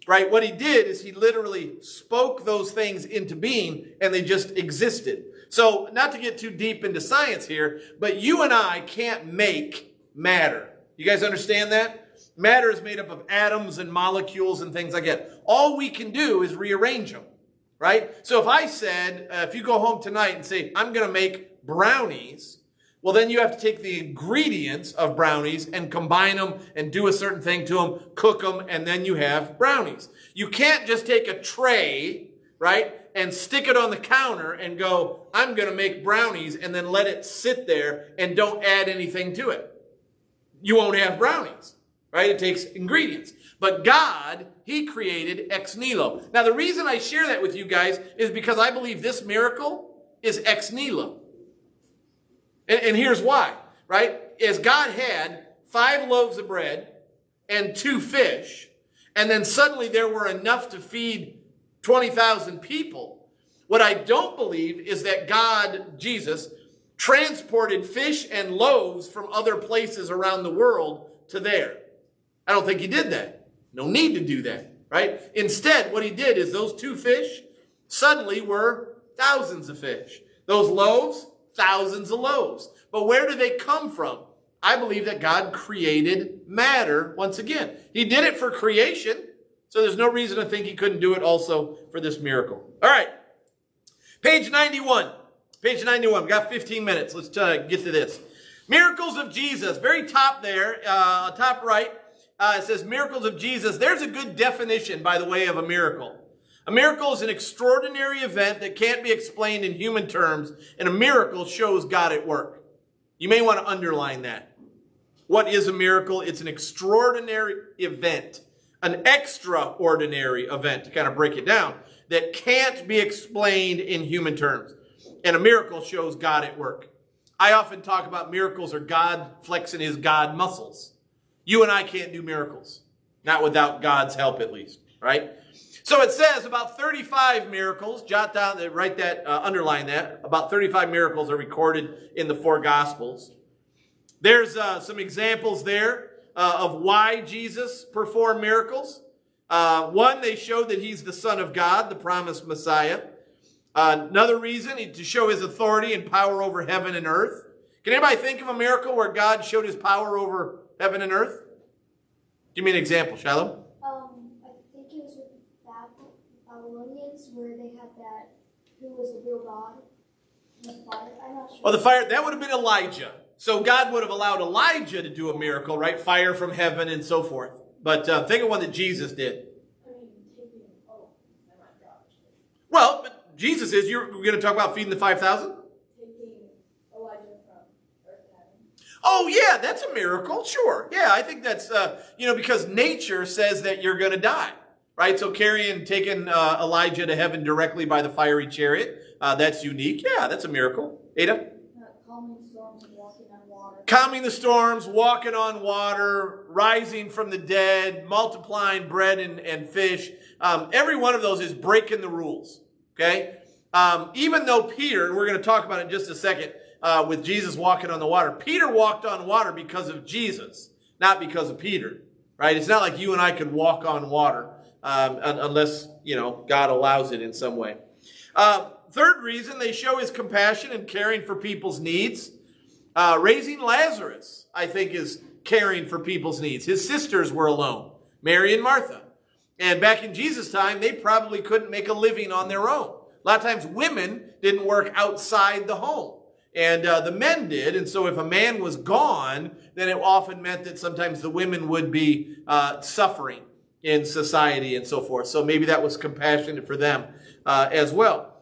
right? What he did is he literally spoke those things into being, and they just existed. So not to get too deep into science here, but you and I can't make matter. You guys understand that? Matter is made up of atoms and molecules and things like that. All we can do is rearrange them, right? So if I said, if you go home tonight and say, I'm going to make brownies, well, then you have to take the ingredients of brownies and combine them and do a certain thing to them, cook them, and then you have brownies. You can't just take a tray, right, and stick it on the counter and go, I'm going to make brownies, and then let it sit there and don't add anything to it. You won't have brownies. Right? It takes ingredients. But God, he created ex nihilo. Now, the reason I share that with you guys is because I believe this miracle is ex nihilo. And here's why, right? As God had 5 loaves of bread and 2 fish, and then suddenly there were enough to feed 20,000 people. What I don't believe is that God, Jesus, transported fish and loaves from other places around the world to there. I don't think he did that. No need to do that, right? Instead, what he did is those 2 fish suddenly were thousands of fish. Those loaves, thousands of loaves. But where do they come from? I believe that God created matter once again. He did it for creation, so there's no reason to think he couldn't do it also for this miracle. All right, page 91. Page 91, we've got 15 minutes. Let's get to this. Miracles of Jesus, very top there, top right, it says miracles of Jesus. There's a good definition, by the way, of a miracle. A miracle is an extraordinary event that can't be explained in human terms, and a miracle shows God at work. You may want to underline that. What is a miracle? It's an extraordinary event, an extraordinary event, to kind of break it down, that can't be explained in human terms. And a miracle shows God at work. I often talk about miracles are God flexing his God muscles. You and I can't do miracles. Not without God's help, at least, right? So it says about 35 miracles. Jot down, write that, underline that. About 35 miracles are recorded in the 4 Gospels. There's some examples there of why Jesus performed miracles. One, they showed that he's the Son of God, the promised Messiah. Another reason, to show his authority and power over heaven and earth. Can anybody think of a miracle where God showed his power over heaven and earth? Give me an example, Shiloh. I think it was with the Babylonians where they had that, who was the real God, the fire. I'm not sure. Oh, the fire, that would have been Elijah. So God would have allowed Elijah to do a miracle, right? Fire from heaven and so forth. But think of one that Jesus did. Well, but Jesus is, you're going to talk about feeding the 5,000? Taking Elijah from earth to heaven. Oh, yeah, that's a miracle. Sure. Yeah, I think that's, because nature says that you're going to die, right? So taking Elijah to heaven directly by the fiery chariot, that's unique. Yeah, that's a miracle. Ada? Calming storms and walking on water. Calming the storms, walking on water, rising from the dead, multiplying bread and fish. Every one of those is breaking the rules. Okay? Even though Peter, we're going to talk about it in just a second, with Jesus walking on the water. Peter walked on water because of Jesus, not because of Peter. Right? It's not like you and I can walk on water unless, God allows it in some way. Third reason, they show his compassion and caring for people's needs. Raising Lazarus, I think, is caring for people's needs. His sisters were alone, Mary and Martha. And back in Jesus' time, they probably couldn't make a living on their own. A lot of times women didn't work outside the home. And the men did. And so if a man was gone, then it often meant that sometimes the women would be suffering in society and so forth. So maybe that was compassionate for them as well.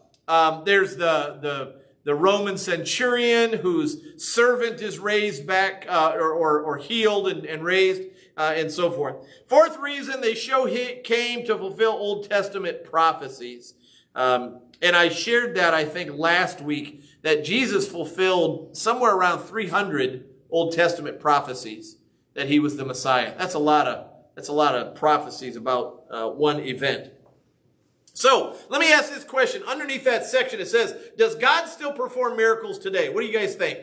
There's the Roman centurion whose servant is raised back or healed and raised. And so forth. Fourth reason, they show he came to fulfill Old Testament prophecies. And I shared that, I think, last week, that Jesus fulfilled somewhere around 300 Old Testament prophecies that he was the Messiah. That's a lot of prophecies about one event. So let me ask this question. Underneath that section, it says, does God still perform miracles today? What do you guys think?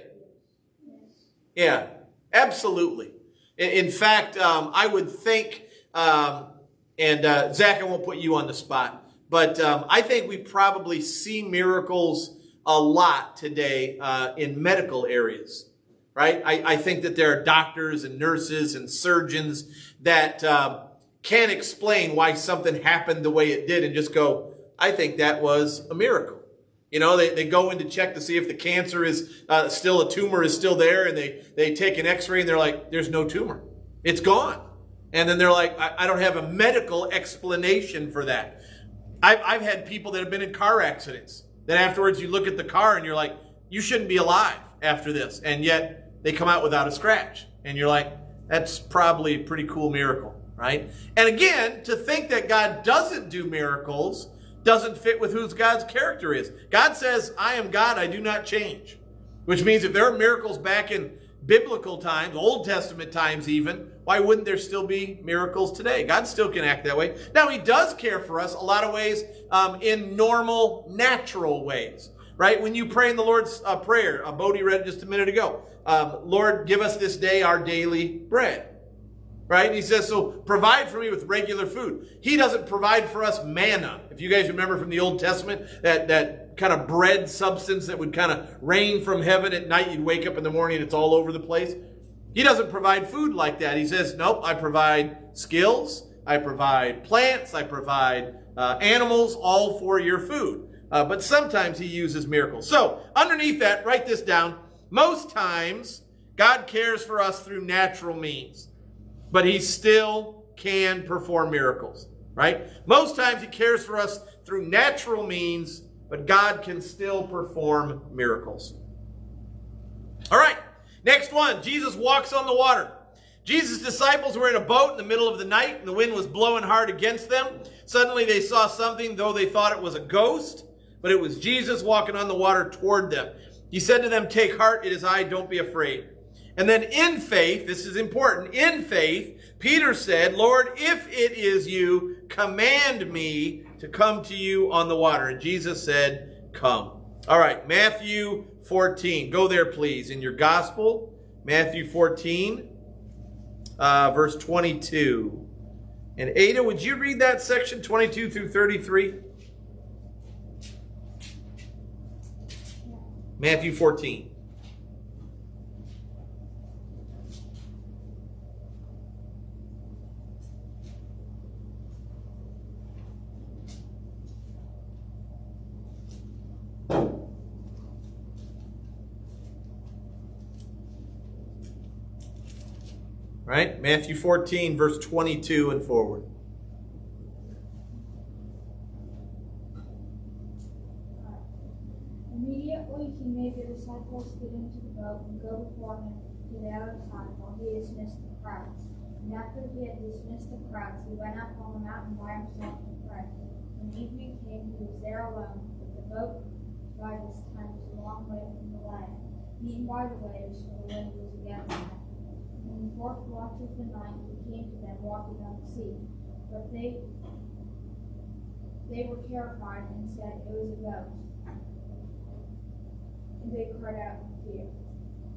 Yeah, absolutely. In fact, I would think, Zach, I won't put you on the spot, but I think we probably see miracles a lot today in medical areas, right? I think that there are doctors and nurses and surgeons that can't explain why something happened the way it did and just go, I think that was a miracle. They go in to check to see if the cancer is still, a tumor is still there, and they take an x-ray and they're like, there's no tumor. It's gone. And then they're like, I don't have a medical explanation for that. I've had people that have been in car accidents. Then afterwards you look at the car and you're like, you shouldn't be alive after this. And yet they come out without a scratch. And you're like, that's probably a pretty cool miracle, right? And again, to think that God doesn't do miracles doesn't fit with who God's character is. God says, I am God, I do not change. Which means if there are miracles back in biblical times, Old Testament times even, why wouldn't there still be miracles today? God still can act that way. Now, he does care for us a lot of ways in normal, natural ways, right? When you pray in the Lord's Prayer, Bodhi read just a minute ago, Lord, give us this day our daily bread. Right? He says, so provide for me with regular food. He doesn't provide for us manna. If you guys remember from the Old Testament, that kind of bread substance that would kind of rain from heaven at night. You'd wake up in the morning and it's all over the place. He doesn't provide food like that. He says, nope, I provide skills. I provide plants. I provide animals, all for your food. But sometimes he uses miracles. So underneath that, write this down. Most times, God cares for us through natural means. But he still can perform miracles, right? Most times he cares for us through natural means, but God can still perform miracles. All right, next one. Jesus walks on the water. Jesus' disciples were in a boat in the middle of the night, and the wind was blowing hard against them. Suddenly they saw something, though they thought it was a ghost, but it was Jesus walking on the water toward them. He said to them, "Take heart, it is I, don't be afraid." And then in faith, this is important, in faith, Peter said, "Lord, if it is you, command me to come to you on the water." And Jesus said, "Come." All right, Matthew 14. Go there, please, in your gospel. Matthew 14, verse 22. And Ada, would you read that section, 22 through 33? Matthew 14. Right? Matthew 14, verse 22 and forward. Immediately he made the disciples get into the boat and go before him to the other side while he dismissed the crowds. And after he had dismissed the crowds, he went up on the mountain by himself to pray. When evening came, he was there alone, but the boat by this time was a long way from the land, beaten by the waves, for the wind was against them. In the fourth watch of the night, he came to them walking on the sea. But they were terrified and said it was a ghost. And they cried out in fear.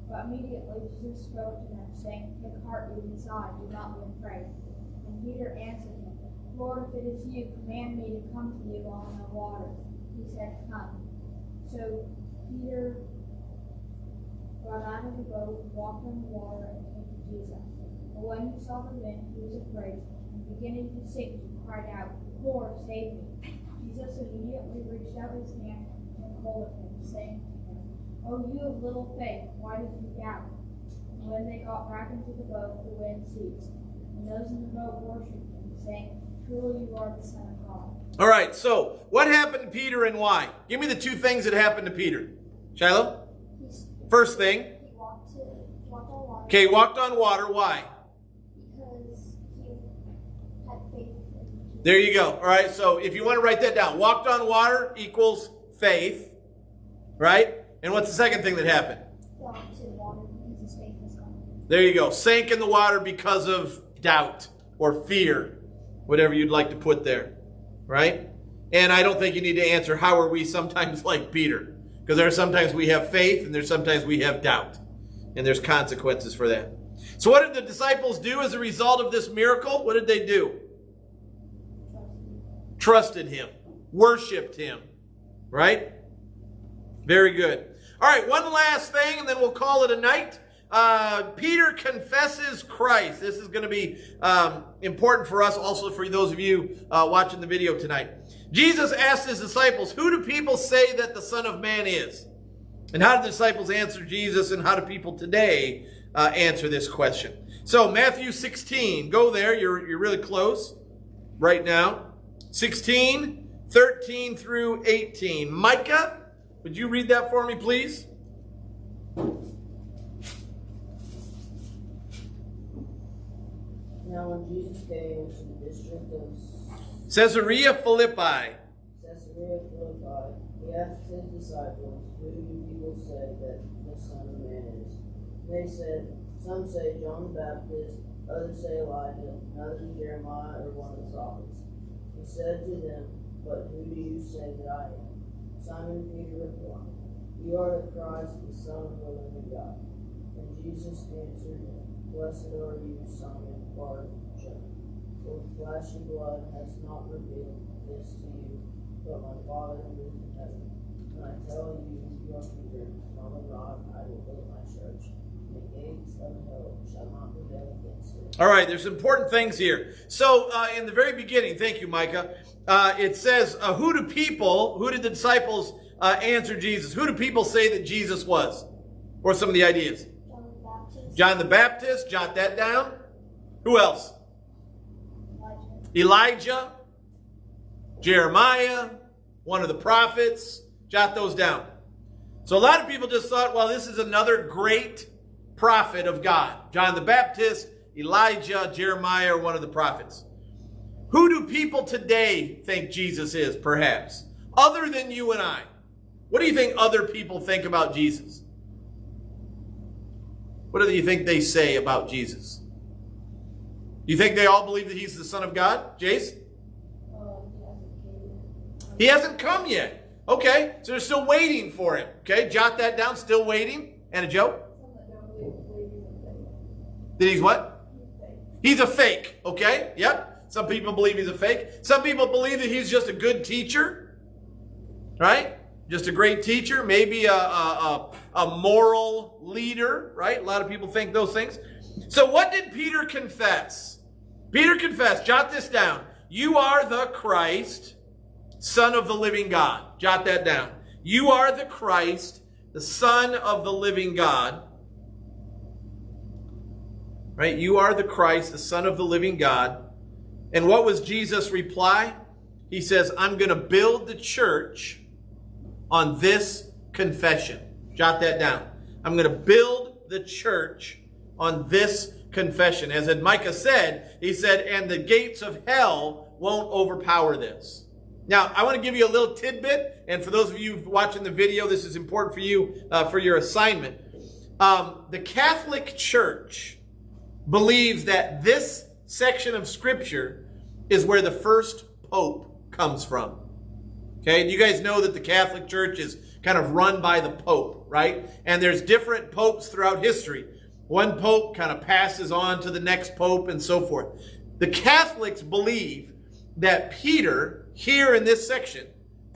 But immediately Jesus spoke to them, saying, "Take heart, it is I, do not be afraid." And Peter answered him, "Lord, if it is you, command me to come to you on the water." He said, "Come." So Peter got out of the boat, walked on the water, and came to Jesus. But when he saw the wind, he was afraid, and beginning to sink, he cried out, "Lord, save me." Jesus immediately reached out his hand and took hold of him, saying to him, "O you of little faith, why did you doubt?" And when they got back into the boat, the wind ceased. And those in the boat worshipped him, saying, "Truly you are the Son of God." All right, so what happened to Peter and why? Give me the two things that happened to Peter. Shiloh? First thing. He walked on water. Okay, walked on water. Why? Because he had faith in Jesus. There you go. All right, so if you want to write that down, walked on water equals faith, right? And what's the second thing that happened? Fell into the water because his faith was gone. There you go. Sank in the water because of doubt or fear, whatever you'd like to put there, right? And I don't think you need to answer, how are we sometimes like Peter? Because there are sometimes we have faith and there's sometimes we have doubt. And there's consequences for that. So what did the disciples do as a result of this miracle? What did they do? Trusted him. Worshipped him. Right? Very good. All right, one last thing and then we'll call it a night. Peter confesses Christ. This is going to be important for us, also for those of you watching the video tonight. Jesus asked his disciples, "Who do people say that the Son of Man is?" And how do the disciples answer Jesus, and how do people today answer this question? So Matthew 16, go there. You're really close right now. 16, 13 through 18. Micah, would you read that for me, please? Now when Jesus came to the district of Caesarea Philippi. Caesarea Philippi, he asked his disciples, "Who do people say that the Son of Man is?" They said, some say John the Baptist, others say Elijah, and others Jeremiah or one of the prophets. He said to them, but who do you say that I am? Simon Peter replied, you are the Christ, the Son of the living God. And Jesus answered him, blessed are you, Simon Bar-Jonah, for flesh and blood has not revealed this to you, but my Father who is in heaven. And I tell you, you are Peter, and on the rock I will build my church. The gates of hell shall not prevail against it. All right, there's important things here. So in the very beginning, thank you, Micah, it says, who did the disciples answer Jesus? Who do people say that Jesus was? Or some of the ideas? John the Baptist. John the Baptist, jot that down. Who else? Elijah, Jeremiah, one of the prophets. Jot those down. So a lot of people just thought, well, this is another great prophet of God. John the Baptist, Elijah, Jeremiah, or one of the prophets. Who do people today think Jesus is, perhaps? Other than you and I. What do you think other people think about Jesus? What do you think they say about Jesus? You think they all believe that he's the Son of God? Jace? He hasn't come yet. Okay, so they're still waiting for him. Okay, jot that down, still waiting. And a joke? That he's what? He's a fake. Okay, yep. Some people believe he's a fake. Some people believe that he's just a good teacher. Right? Just a great teacher. Maybe a moral leader. Right? A lot of people think those things. So what did Peter confess? Peter confessed, jot this down. You are the Christ, Son of the living God. Jot that down. You are the Christ, the Son of the living God. Right? You are the Christ, the Son of the living God. And what was Jesus' reply? He says, I'm going to build the church on this confession. Jot that down. I'm going to build the church on this confession. As Micah said, he said, and the gates of hell won't overpower this. Now, I want to give you a little tidbit, and for those of you watching the video, this is important for you for your assignment. The Catholic Church believes that this section of Scripture is where the first Pope comes from. Okay, you guys know that the Catholic Church is kind of run by the Pope, right? And there's different popes throughout history. One pope kind of passes on to the next pope and so forth. The Catholics believe that Peter, here in this section,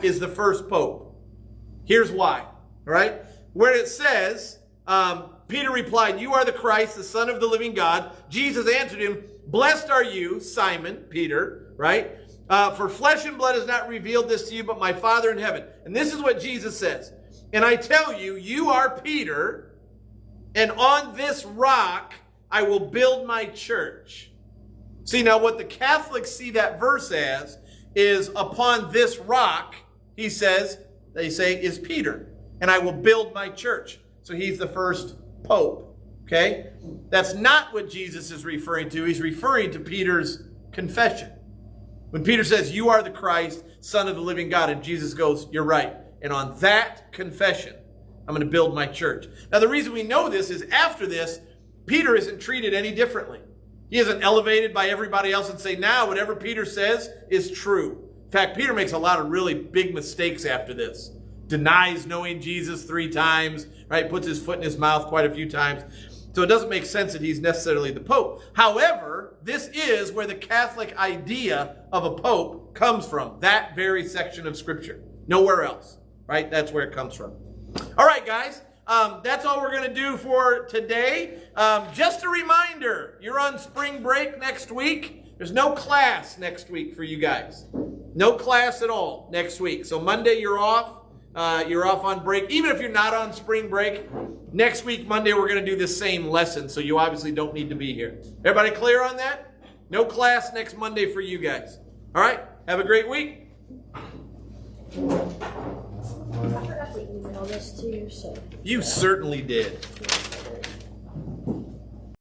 is the first pope. Here's why, all right? Where it says, Peter replied, you are the Christ, the Son of the living God. Jesus answered him, blessed are you, Simon, Peter, right? For flesh and blood has not revealed this to you, but my Father in heaven. And this is what Jesus says. And I tell you, you are Peter, and on this rock I will build my church. See, now what the Catholics see that verse as is upon this rock, he says, they say, is Peter. And I will build my church. So he's the first pope. Okay? That's not what Jesus is referring to. He's referring to Peter's confession. When Peter says, you are the Christ, Son of the living God, and Jesus goes, you're right. And on that confession, I'm going to build my church. Now, the reason we know this is after this, Peter isn't treated any differently. He isn't elevated by everybody else and say, now whatever Peter says is true. In fact, Peter makes a lot of really big mistakes after this. Denies knowing Jesus 3 times, right? Puts his foot in his mouth quite a few times. So it doesn't make sense that he's necessarily the Pope. However, this is where the Catholic idea of a Pope comes from. That very section of Scripture. Nowhere else, right? That's where it comes from. All right, guys. That's all we're going to do for today. Just a reminder, you're on spring break next week. There's no class next week for you guys. No class at all next week. So Monday you're off. You're off on break. Even if you're not on spring break, next week, Monday, we're going to do the same lesson. So you obviously don't need to be here. Everybody clear on that? No class next Monday for you guys. All right. Have a great week. I forgot to email this to you, so. You certainly did.